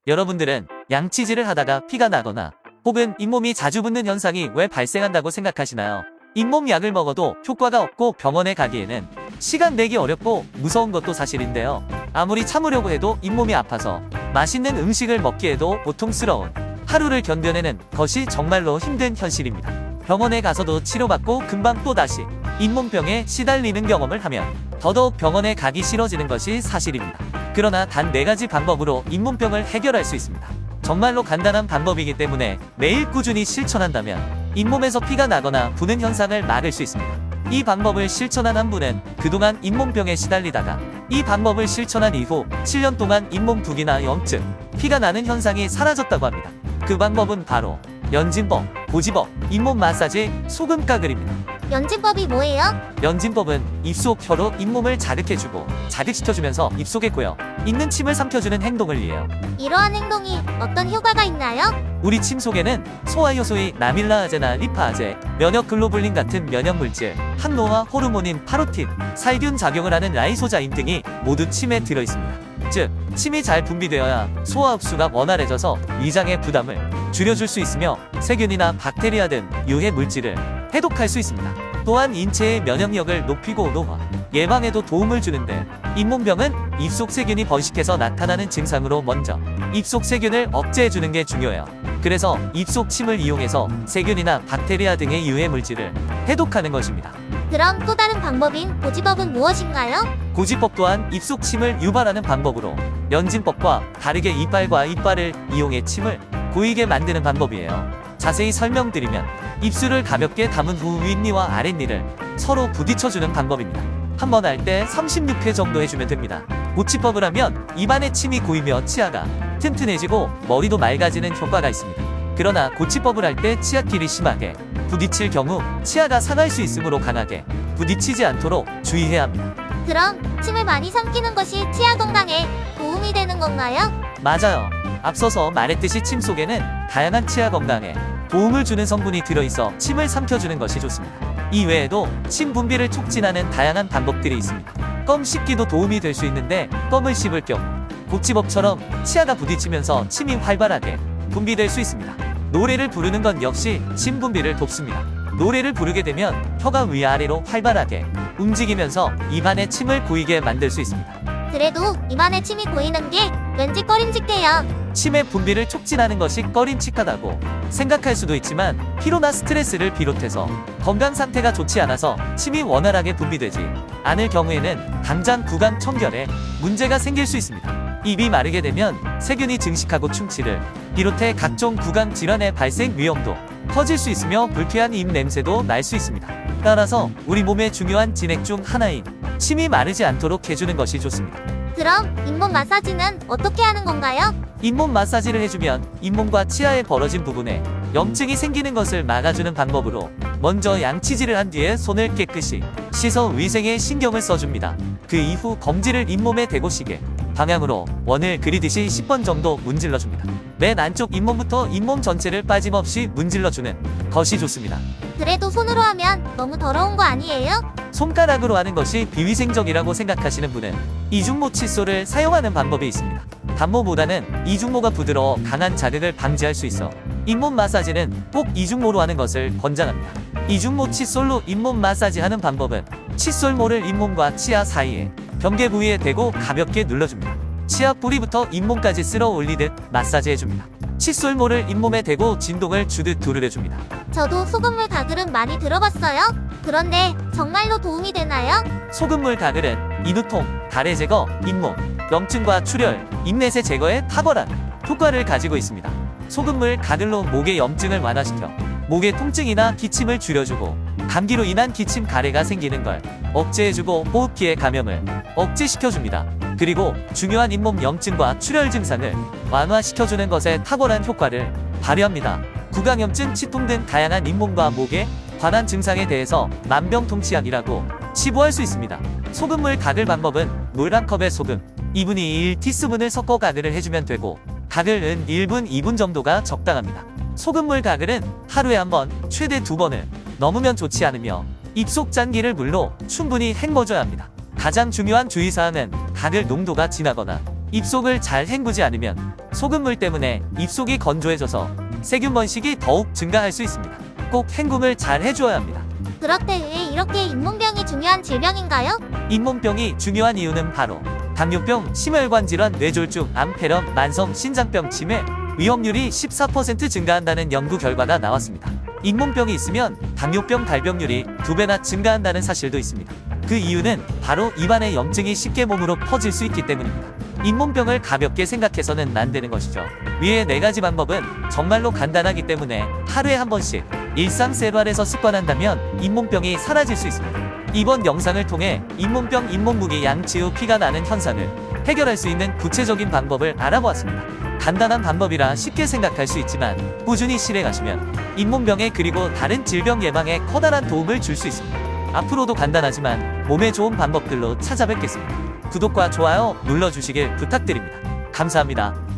여러분들은 양치질을 하다가 피가 나거나 혹은 잇몸이 자주 붓는 현상이 왜 발생한다고 생각하시나요? 잇몸 약을 먹어도 효과가 없고 병원에 가기에는 시간 내기 어렵고 무서운 것도 사실인데요. 아무리 참으려고 해도 잇몸이 아파서 맛있는 음식을 먹기에도 고통스러운 하루를 견뎌내는 것이 정말로 힘든 현실입니다. 병원에 가서도 치료받고 금방 또다시 잇몸병에 시달리는 경험을 하면 더더욱 병원에 가기 싫어지는 것이 사실입니다. 그러나 단 4가지 방법으로 잇몸병을 해결할 수 있습니다. 정말로 간단한 방법이기 때문에 매일 꾸준히 실천한다면 잇몸에서 피가 나거나 부는 현상을 막을 수 있습니다. 이 방법을 실천한 한 분은 그동안 잇몸병에 시달리다가 이 방법을 실천한 이후 7년 동안 잇몸 붓기나 염증, 피가 나는 현상이 사라졌다고 합니다. 그 방법은 바로 연진법, 고지법, 잇몸 마사지, 소금 가글입니다. 연진법이 뭐예요? 연진법은 입속 혀로 잇몸을 자극해주고 자극시켜주면서 입속에 고여 있는 침을 삼켜주는 행동을 이해해요. 이러한 행동이 어떤 효과가 있나요? 우리 침 속에는 소화효소인 나밀라아제나 리파아제, 면역글로불린 같은 면역물질, 항노화 호르몬인 파로틴, 살균 작용을 하는 라이소자임 등이 모두 침에 들어있습니다. 즉, 침이 잘 분비되어야 소화 흡수가 원활해져서 위장의 부담을 줄여줄 수 있으며 세균이나 박테리아 등 유해 물질을 해독할 수 있습니다. 또한 인체의 면역력을 높이고 노화, 예방에도 도움을 주는데 잇몸병은 입속 세균이 번식해서 나타나는 증상으로 먼저 입속 세균을 억제해주는 게 중요해요. 그래서 입속 침을 이용해서 세균이나 박테리아 등의 유해 물질을 해독하는 것입니다. 그럼 또 다른 방법인 고지법은 무엇인가요? 고지법 또한 입속 침을 유발하는 방법으로 연진법과 다르게 이빨과 이빨을 이용해 침을 고이게 만드는 방법이에요. 자세히 설명드리면 입술을 가볍게 담은 후 윗니와 아랫니를 서로 부딪혀주는 방법입니다. 한 번 할 때 36회 정도 해주면 됩니다. 고치법을 하면 입안에 침이 고이며 치아가 튼튼해지고 머리도 맑아지는 효과가 있습니다. 그러나 고치법을 할 때 치아끼리 심하게 부딪힐 경우 치아가 상할 수 있으므로 강하게 부딪히지 않도록 주의해야 합니다. 그럼 침을 많이 삼키는 것이 치아 건강에 도움이 되는 건가요? 맞아요. 앞서서 말했듯이 침 속에는 다양한 치아 건강에 도움을 주는 성분이 들어있어 침을 삼켜주는 것이 좋습니다. 이 외에도 침 분비를 촉진하는 다양한 방법들이 있습니다. 껌 씹기도 도움이 될 수 있는데 껌을 씹을 경우 고치법처럼 치아가 부딪히면서 침이 활발하게 분비될 수 있습니다. 노래를 부르는 건 역시 침 분비를 돕습니다. 노래를 부르게 되면 혀가 위아래로 활발하게 움직이면서 입안에 침을 고이게 만들 수 있습니다. 그래도 입안에 침이 고이는 게 왠지 꺼림칙해요. 침의 분비를 촉진하는 것이 꺼림칙하다고 생각할 수도 있지만 피로나 스트레스를 비롯해서 건강 상태가 좋지 않아서 침이 원활하게 분비되지 않을 경우에는 당장 구강 청결에 문제가 생길 수 있습니다. 입이 마르게 되면 세균이 증식하고 충치를 비롯해 각종 구강 질환의 발생 위험도 커질 수 있으며 불쾌한 입 냄새도 날 수 있습니다. 따라서 우리 몸의 중요한 진액 중 하나인 침이 마르지 않도록 해주는 것이 좋습니다. 그럼 잇몸 마사지는 어떻게 하는 건가요? 잇몸 마사지를 해주면 잇몸과 치아에 벌어진 부분에 염증이 생기는 것을 막아주는 방법으로 먼저 양치질을 한 뒤에 손을 깨끗이 씻어 위생에 신경을 써줍니다. 그 이후 검지를 잇몸에 대고 시계 방향으로 원을 그리듯이 10번 정도 문질러줍니다. 맨 안쪽 잇몸부터 잇몸 전체를 빠짐없이 문질러주는 것이 좋습니다. 그래도 손으로 하면 너무 더러운 거 아니에요? 손가락으로 하는 것이 비위생적이라고 생각하시는 분은 이중모 칫솔을 사용하는 방법이 있습니다. 단모보다는 이중모가 부드러워 강한 자극을 방지할 수 있어 잇몸 마사지는 꼭 이중모로 하는 것을 권장합니다. 이중모 칫솔로 잇몸 마사지 하는 방법은 칫솔모를 잇몸과 치아 사이에 경계 부위에 대고 가볍게 눌러줍니다. 치아 뿌리부터 잇몸까지 쓸어 올리듯 마사지 해줍니다. 칫솔모를 잇몸에 대고 진동을 주듯 두드려줍니다. 저도 소금물 가글은 많이 들어봤어요. 그런데 정말로 도움이 되나요? 소금물 가글은 인후통, 가래 제거, 잇몸, 염증과 출혈, 입냄새 제거에 탁월한 효과를 가지고 있습니다. 소금물 가글로 목의 염증을 완화시켜 목의 통증이나 기침을 줄여주고 감기로 인한 기침 가래가 생기는 걸 억제해주고 호흡기의 감염을 억제시켜줍니다. 그리고 중요한 잇몸 염증과 출혈 증상을 완화시켜주는 것에 탁월한 효과를 발휘합니다. 구강염증, 치통 등 다양한 잇몸과 목에 관한 증상에 대해서 만병통치약이라고 치부할 수 있습니다. 소금물 가글 방법은 물 한 컵에 소금 2분의 1티스푼을 섞어 가글을 해주면 되고 가글은 1분, 2분 정도가 적당합니다. 소금물 가글은 하루에 한 번, 최대 2번을 넘으면 좋지 않으며 입속 짠기를 물로 충분히 헹궈줘야 합니다. 가장 중요한 주의사항은 가글 농도가 진하거나 입속을 잘 헹구지 않으면 소금물 때문에 입속이 건조해져서 세균 번식이 더욱 증가할 수 있습니다. 꼭 헹굼을 잘 해주어야 합니다. 그렇대 왜 이렇게 잇몸병이 중요한 질병인가요? 잇몸병이 중요한 이유는 바로 당뇨병, 심혈관 질환, 뇌졸중, 암, 폐렴, 만성 신장병 치매 위험률이 14% 증가한다는 연구 결과가 나왔습니다. 잇몸병이 있으면 당뇨병 발병률이 2배나 증가한다는 사실도 있습니다. 그 이유는 바로 입안의 염증이 쉽게 몸으로 퍼질 수 있기 때문입니다. 잇몸병을 가볍게 생각해서는 안 되는 것이죠. 위의 4가지 방법은 정말로 간단하기 때문에 하루에 한 번씩 일상생활에서 습관한다면 잇몸병이 사라질 수 있습니다. 이번 영상을 통해 잇몸병, 잇몸무기, 양치 후 피가 나는 현상을 해결할 수 있는 구체적인 방법을 알아보았습니다. 간단한 방법이라 쉽게 생각할 수 있지만 꾸준히 실행하시면 잇몸병에 그리고 다른 질병 예방에 커다란 도움을 줄 수 있습니다. 앞으로도 간단하지만 몸에 좋은 방법들로 찾아뵙겠습니다. 구독과 좋아요 눌러주시길 부탁드립니다. 감사합니다.